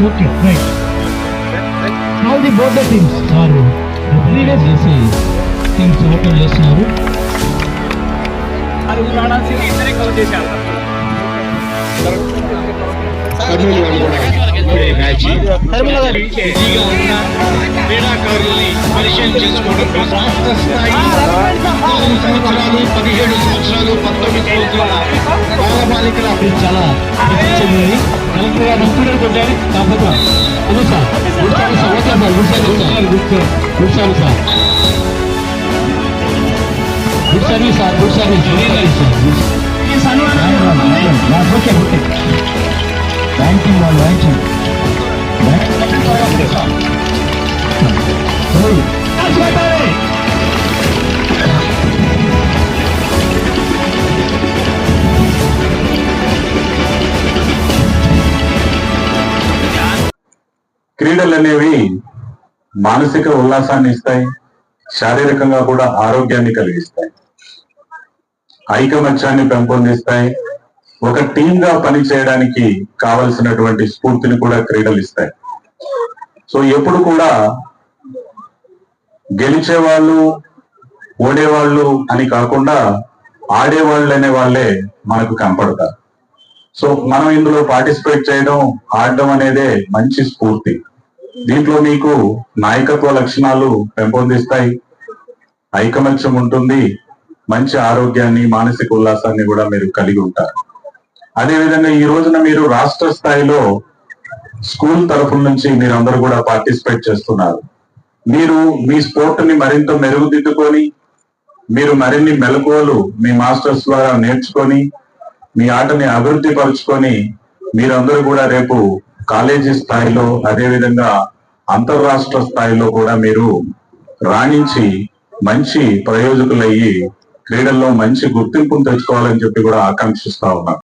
Okay, right. Now both the teams are previous teams open చేస్తున్నారు. క్రీడాకారుల్ని పరిచయం చేసుకోవడం కోసం 17 సంవత్సరాలు 19 సంవత్సరాల బాలబాలికల చాలా కలెక్టర్ కొట్టారు కాకపోతే అదే sir good service sir good service sir good service okay okay thanking వాళ్ళు థ్యాంకింగ్ క్రీడలు అనేవి మానసిక ఉల్లాసాన్ని ఇస్తాయి, శారీరకంగా కూడా ఆరోగ్యాన్ని కలిగిస్తాయి, ఐకమత్యాన్ని పెంపొందిస్తాయి, ఒక టీమ్ గా పని చేయడానికి కావలసినటువంటి స్ఫూర్తిని కూడా క్రీడలు ఇస్తాయి. సో ఎప్పుడు కూడా గెలిచేవాళ్ళు ఓడేవాళ్ళు అని కాకుండా ఆడేవాళ్ళు అనే వాళ్ళే మనకు కనపడతారు. సో మనం ఇందులో పార్టిసిపేట్ చేయడం, ఆడడం అనేదే మంచి స్ఫూర్తి. దీంట్లో మీకు నాయకత్వ లక్షణాలు పెంపొందిస్తాయి, ఐకమత్యం ఉంటుంది, మంచి ఆరోగ్యాన్ని మానసిక ఉల్లాసాన్ని కూడా మీరు కలిగి ఉంటారు. అదేవిధంగా ఈ రోజున మీరు రాష్ట్ర స్థాయిలో స్కూల్ తరఫుల నుంచి మీరందరూ కూడా పార్టిసిపేట్ చేస్తున్నారు. మీరు మీ స్పోర్ట్ ని మరింత మెరుగుదిద్దుకొని మీరు మరిన్ని మెలకువలు మీ మాస్టర్స్ ద్వారా నేర్చుకొని మీ ఆటని అభివృద్ధి పరుచుకొని మీరందరూ కూడా రేపు కాలేజీ స్థాయిలో అదేవిధంగా అంతర్రాష్ట్ర స్థాయిలో కూడా మీరు రాణించి మంచి ప్రయోజకులయ్యి క్రీడల్లో మంచి గుర్తింపును తెచ్చుకోవాలని చెప్పి కూడా ఆకాంక్షిస్తా ఉన్నారు.